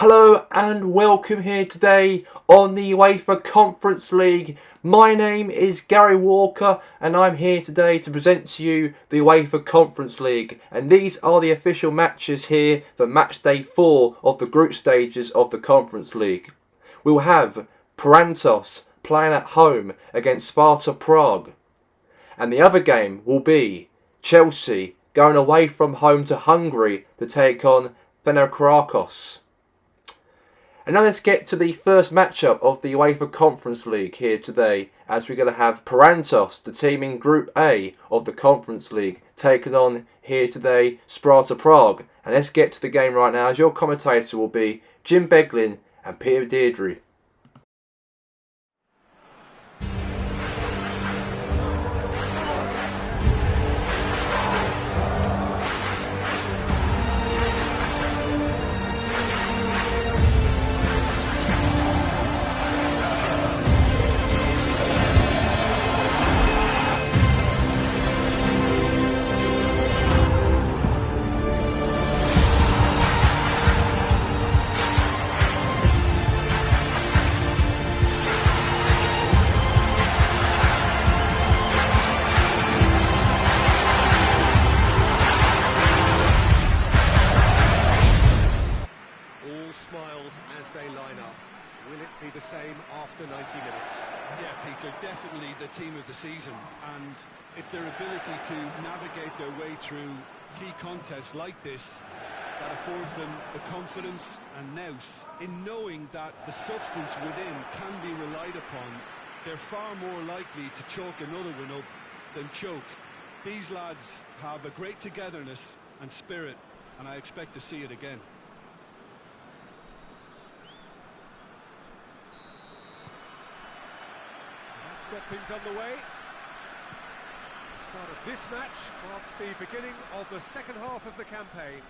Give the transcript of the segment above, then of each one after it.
Hello and welcome here today on the UEFA Conference League. My name is Gary Walker and I'm here today to present to you the UEFA Conference League. And these are the official matches here for Matchday 4 of the group stages of the Conference League. We'll have Parantos playing at home against Sparta Prague. And the other game will be Chelsea going away from home to Hungary to take on Fenerbahce. And now let's get to the first matchup of the UEFA Conference League here today, as we're going to have Parantos, the team in Group A of the Conference League, taking on here today Sparta Prague. And let's get to the game right now, as your commentator will be Jim Beglin and Peter Deirdre. The same after 90 minutes. Yeah, Peter, definitely the team of the season, and it's their ability to navigate their way through key contests like this that affords them the confidence and nous in knowing that the substance within can be relied upon. They're far more likely to chalk another one up than choke. These lads have a great togetherness and spirit, and I expect to see it again. Got things underway. The start of this match marks the beginning of the second half of the campaign.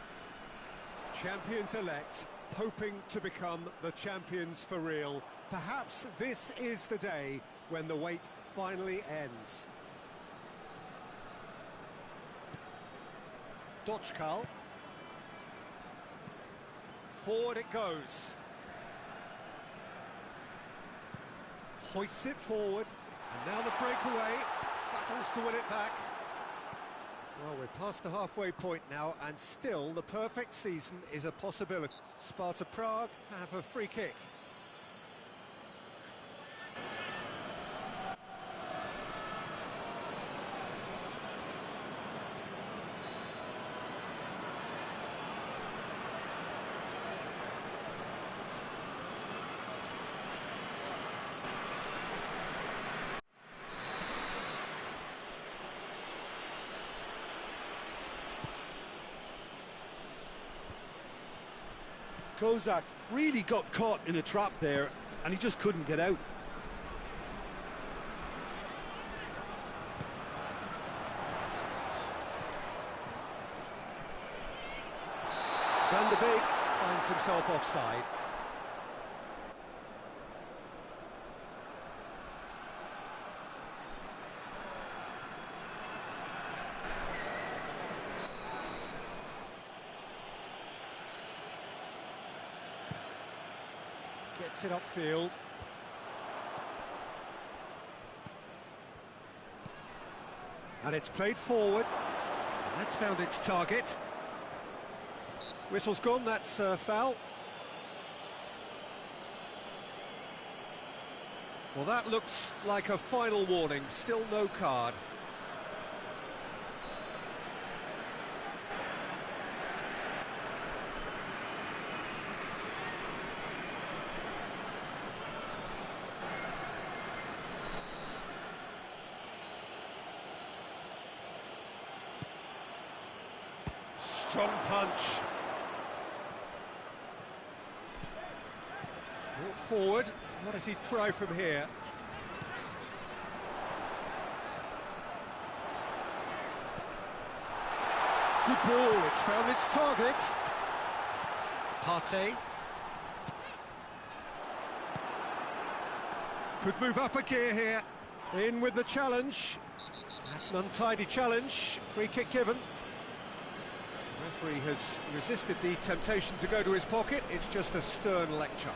Champions-elect hoping to become the champions for real. Perhaps this is the day when the wait finally ends. Dochkal. Forward it goes. Hoists it forward. And now the breakaway, battles to win it back. Well, we're past the halfway point now, and still the perfect season is a possibility. Sparta Prague have a free kick. Kozak really got caught in a trap there, and he just couldn't get out. Van der Beek finds himself offside. Gets it upfield. And it's played forward. And that's found its target. Whistle's gone, that's foul. Well, that looks like a final warning, still no card. Strong punch. Brought forward. What does he try from here? Good ball. It's found its target. Partey. Could move up a gear here. In with the challenge. That's an untidy challenge. Free kick given. Referee has resisted the temptation to go to his pocket. It's just a stern lecture.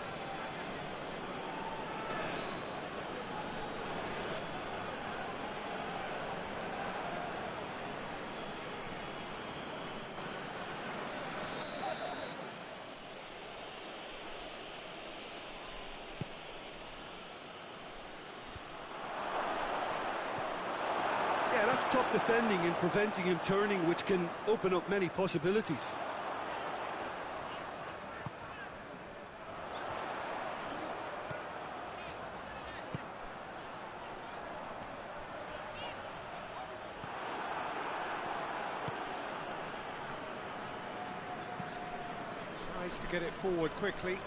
Yeah, that's top defending and preventing him turning, which can open up many possibilities. Tries to get it forward quickly.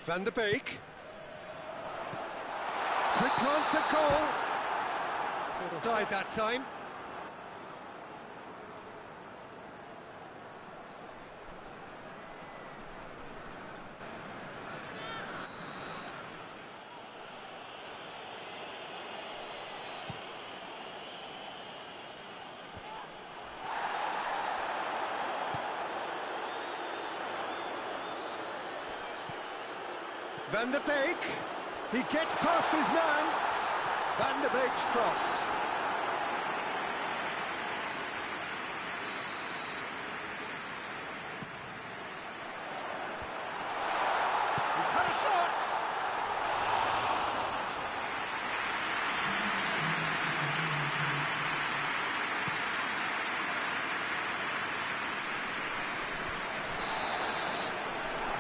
Van der Beek. Quick glance at goal. Could have died that time. Van der Beek. He gets past his man. Van der Beek's cross. He's had a shot.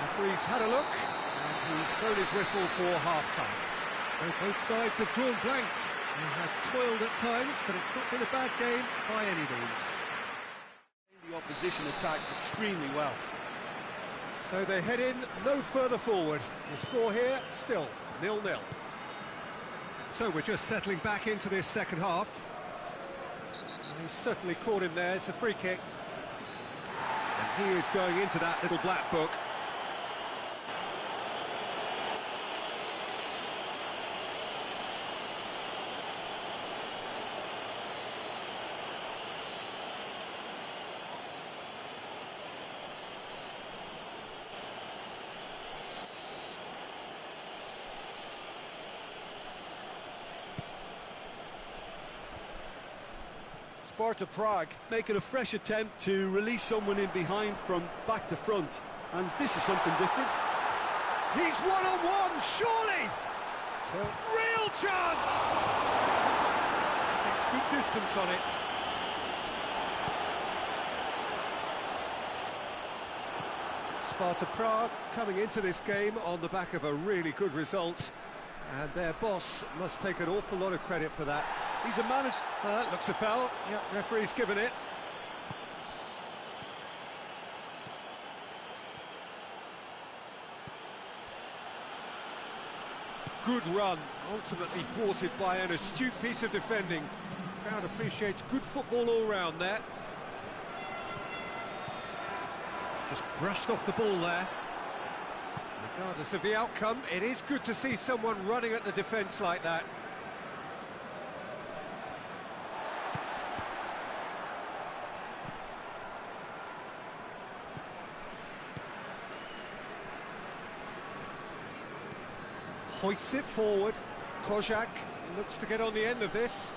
Referee's had a look. He's blown his whistle for half-time. So both sides have drawn blanks. They have toiled at times, but it's not been a bad game by any means. The opposition attack extremely well. So they head in no further forward. The score here, still 0-0. So we're just settling back into this second half. And he's certainly caught him there. It's a free kick. And he is going into that little black book. Sparta Prague making a fresh attempt to release someone in behind from back to front, and this is something different. He's one-on-one, surely! It's a real chance! It's good distance on it. Sparta Prague coming into this game on the back of a really good result, and their boss must take an awful lot of credit for that. He's a manager. Looks a foul. Yeah, referee's given it. Good run, ultimately thwarted by an astute piece of defending. The crowd appreciates good football all round there. Just brushed off the ball there. Regardless of the outcome, it is good to see someone running at the defence like that. Hoists it forward. Kozak looks to get on the end of this.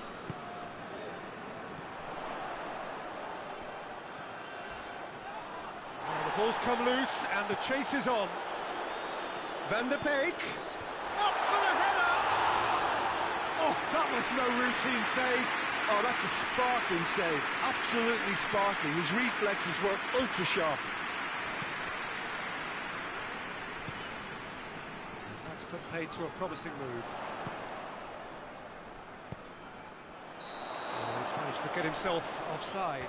The ball's come loose and the chase is on. Van der Beek. Up for the header! Oh, that was no routine save. Oh, that's a sparkling save. Absolutely sparkling. His reflexes were ultra sharp. Put paid to a promising move. Oh, he's managed to get himself offside.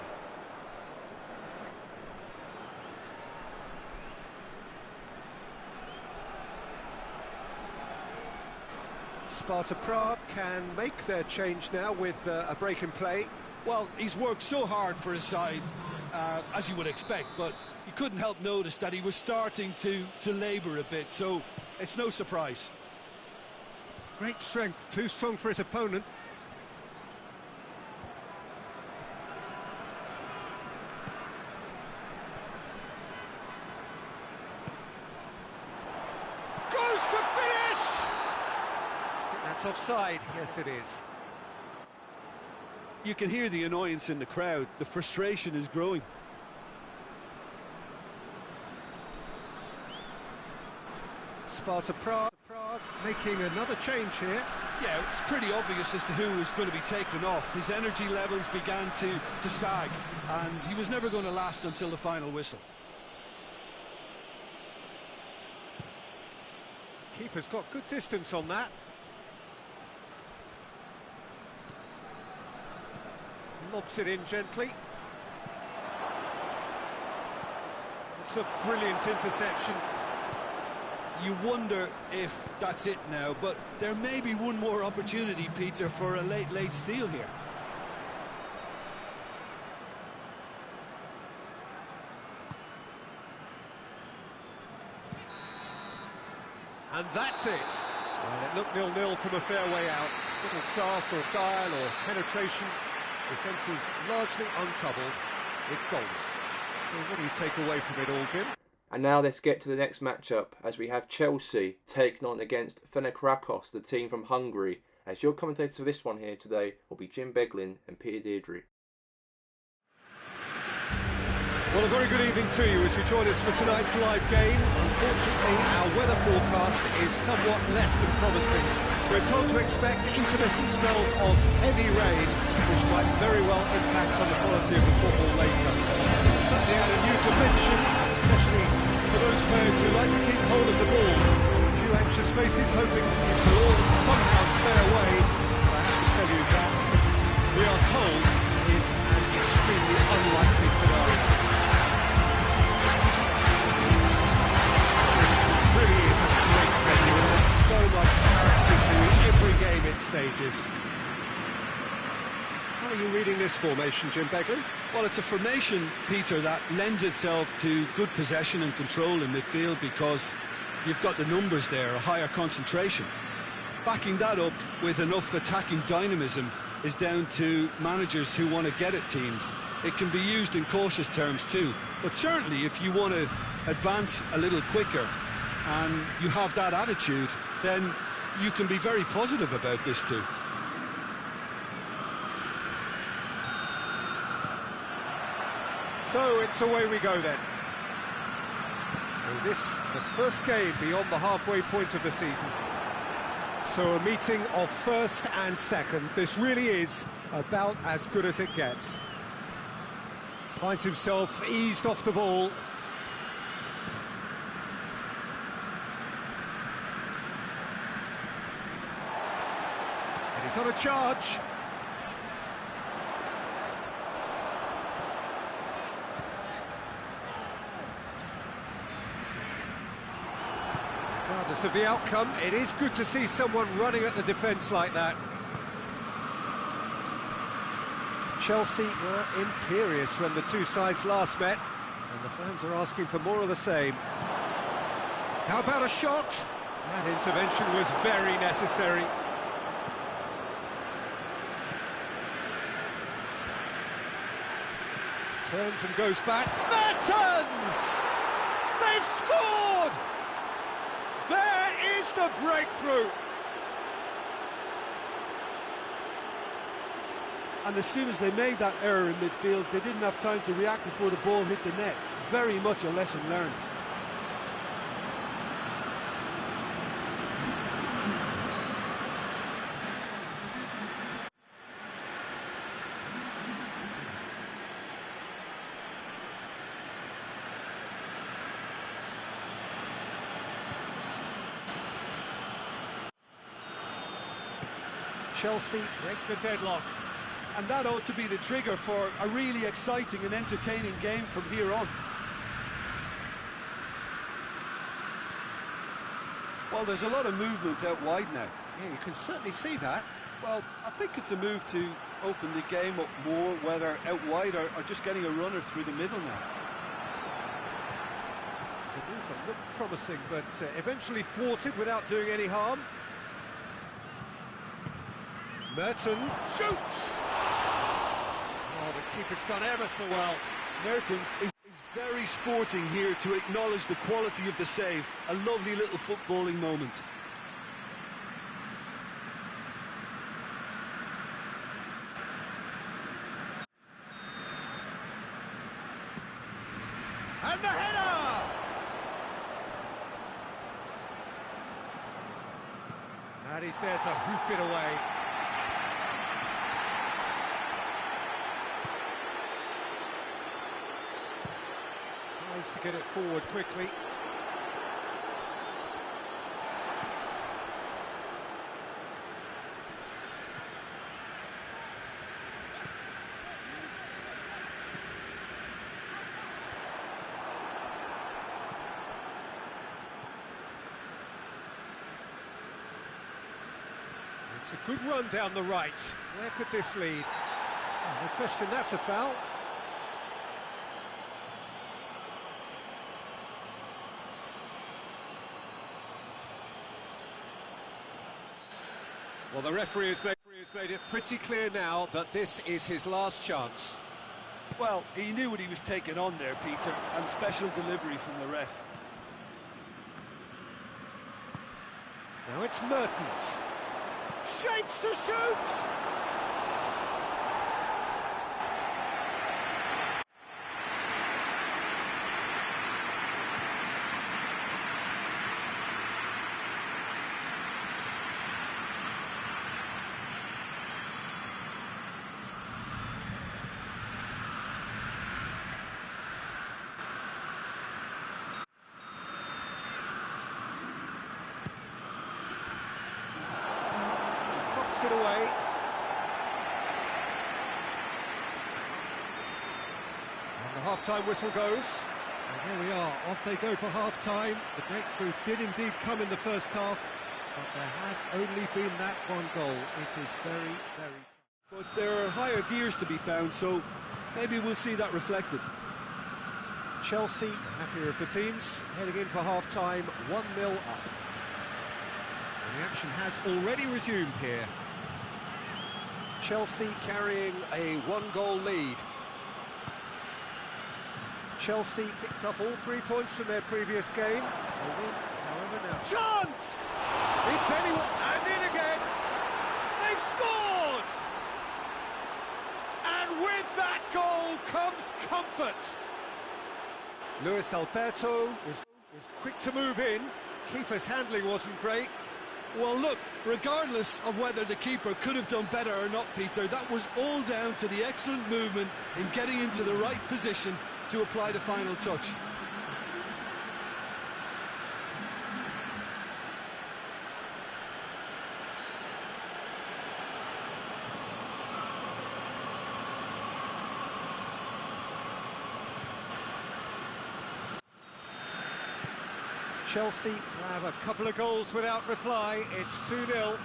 Sparta Prague can make their change now with a break in play. Well, he's worked so hard for his side, as you would expect, but you couldn't help notice that he was starting to labour a bit, so it's no surprise. Great strength, too strong for his opponent. that's offside. Yes, it is. You can hear the annoyance in the crowd. The frustration is growing. Sparta Prague making another change here. Yeah, it's pretty obvious as to who was going to be taken off. His energy levels began to sag, and he was never going to last until the final whistle. Keeper's got good distance on that. Lobs it in gently. It's a brilliant interception. You wonder if that's it now, but there may be one more opportunity, Peter, for a late steal here. And that's it. Well, it looked 0-0 from a fair way out. Little craft or guile or penetration. Defence is largely untroubled. It's goals. So what do you take away from it all, Jim? And now let's get to the next matchup, as we have Chelsea taking on against Fenerbahce, the team from Hungary. As your commentators for this one here today will be Jim Beglin and Peter Deirdre. Well, a very good evening to you as you join us for tonight's live game. Unfortunately, our weather forecast is somewhat less than promising. We're told to expect intermittent spells of heavy rain, which might very well impact on the quality of the football later. Certainly add a new dimension, especially for those players who like to keep hold of the ball. A few anxious faces hoping it will all somehow stay away. But I have to tell you that we are told is an extremely unlikely scenario. So much into every game it stages. How are you reading this formation, Jim Beglin? Well, it's a formation, Peter, that lends itself to good possession and control in midfield because you've got the numbers there, a higher concentration. Backing that up with enough attacking dynamism is down to managers who want to get at teams. It can be used in cautious terms too, but certainly if you want to advance a little quicker and you have that attitude, then you can be very positive about this too. So it's away we go then. So this, the first game beyond the halfway point of the season. So a meeting of first and second. This really is about as good as it gets. Finds himself eased off the ball. And he's on a charge. Regardless of the outcome, it is good to see someone running at the defence like that. Chelsea were imperious when the two sides last met, and the fans are asking for more of the same. How about a shot? That intervention was very necessary. Turns and goes back. Mertens! They've scored! There is the breakthrough! And as soon as they made that error in midfield, they didn't have time to react before the ball hit the net. Very much a lesson learned. Chelsea break the deadlock. And that ought to be the trigger for a really exciting and entertaining game from here on. Well, there's a lot of movement out wide now. Yeah, you can certainly see that. Well, I think it's a move to open the game up more, whether out wide or just getting a runner through the middle now. It's a move that looked promising, but eventually thwarted without doing any harm. Mertens shoots! Oh, the keeper's done ever so well. Mertens is very sporting here to acknowledge the quality of the save. A lovely little footballing moment. And the header! And he's there to hoof it away. Tries to get it forward quickly. It's a good run down the right. Where could this lead? Oh, no question, that's a foul. Well, the referee has made it pretty clear now that this is his last chance. Well, he knew what he was taking on there, Peter, and special delivery from the ref. Now it's Mertens. Shapes to shoot! It away. And the half-time whistle goes. And here we are, off they go for half-time. The breakthrough did indeed come in the first half, but there has only been that one goal. It is very, very... But there are higher gears to be found, so maybe we'll see that reflected. Chelsea, the happier of the teams, heading in for half-time, 1-0 up. And the action has already resumed here. Chelsea carrying a one-goal lead. Chelsea picked up all 3 points from their previous game. A win, however, now. Chance! It's anyone, and in again! They've scored! And with that goal comes comfort. Luis Alberto was quick to move in. Keeper's handling wasn't great. Well, look, regardless of whether the keeper could have done better or not, Peter, that was all down to the excellent movement in getting into the right position to apply the final touch. Chelsea have a couple of goals without reply. It's 2-0.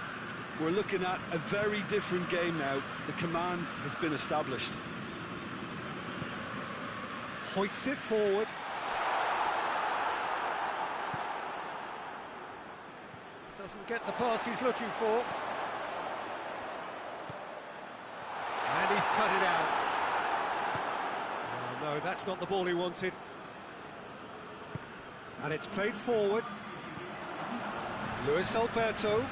We're looking at a very different game now. The command has been established. Hoists it forward. Doesn't get the pass he's looking for. And he's cut it out. Oh, no, that's not the ball he wanted. And it's played forward. Luis Alberto.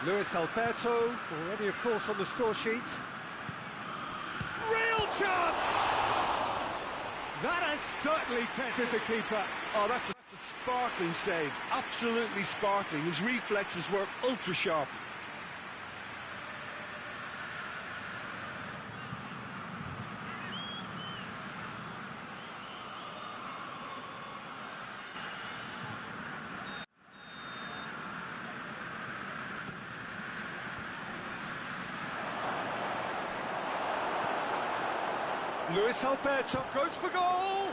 Luis Alberto, already of course on the score sheet. Real chance! That has certainly tested the keeper. Oh, that's a sparkling save. Absolutely sparkling. His reflexes were ultra sharp. Luis Alberto goes for goal!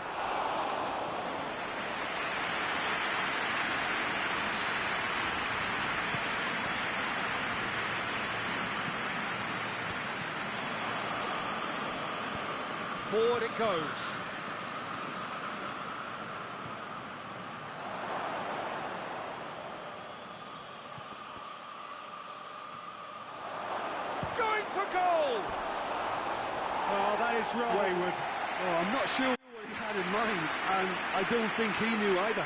Forward it goes. Going for goal! Oh, that is wrong. Wayward. Oh, I'm not sure what he had in mind, and I don't think he knew either.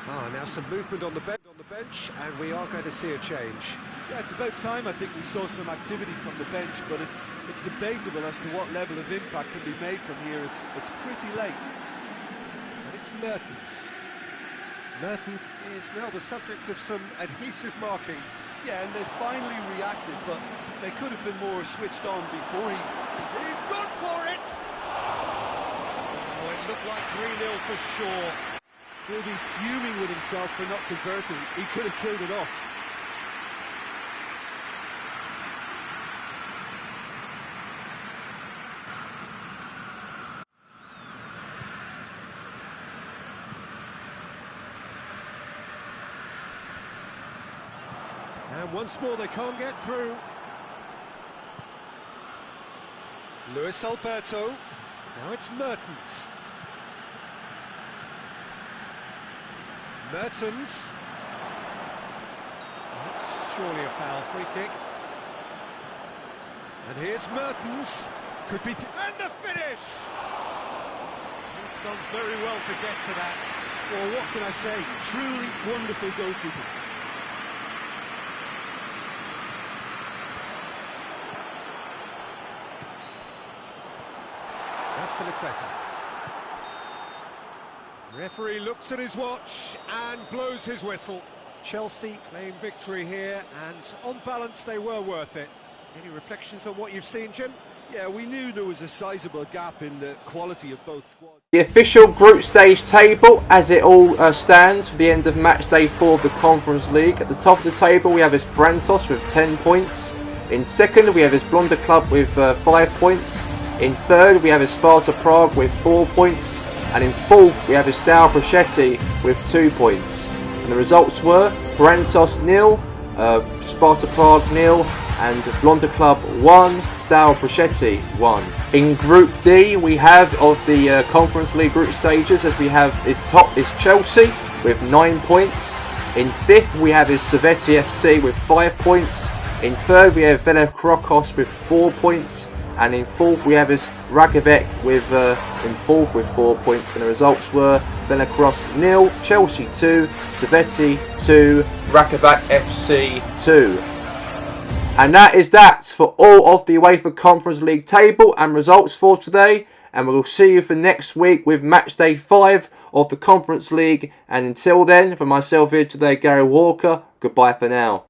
Ah, now some movement on the bench. Bench, and we are going to see a change. Yeah, it's about time I think we saw some activity from the bench, but it's debatable as to what level of impact can be made from here. It's pretty late. And it's Mertens. Mertens is now the subject of some adhesive marking. Yeah, and they finally reacted, but they could have been more switched on before he... He's gone for it! Oh, it looked like 3-0 for sure. He'll be fuming with himself for not converting. He could have killed it off. And once more they can't get through. Luis Alberto. Now it's Mertens. Mertens. That's surely a foul, free kick. And here's Mertens. Could be... and the finish! He's done very well to get to that. Well, what can I say? Truly wonderful goalkeeping. Referee looks at his watch and blows his whistle. Chelsea claim victory here, and on balance they were worth it. Any reflections on what you've seen, Jim? Yeah, we knew there was a sizable gap in the quality of both squads. The official group stage table as it all stands for the end of match day 4 of the Conference League. At the top of the table we have his Brantos with 10 points. In second we have his Blonda Club with 5 points. In third we have his Sparta Prague with 4 points. And in fourth we have his Steaua Brachetti with 2 points. And the results were Brantos 0, Sparta Prague 0, and Blonda Club 1, Steaua Brachetti 1. In Group D we have of the Conference League group stages, as we have top is Chelsea with 9 points. In fifth we have his Saveti FC with 5 points. In third we have Velev Krokos with 4 points. And in fourth we have his Rakovic with 4 points, and the results were Velacross 0, Chelsea 2, Saveti 2, Rakovic FC 2. And that is that for all of the UEFA Conference League table and results for today. And we'll see you for next week with match day 5 of the Conference League. And until then, for myself here today, Gary Walker, goodbye for now.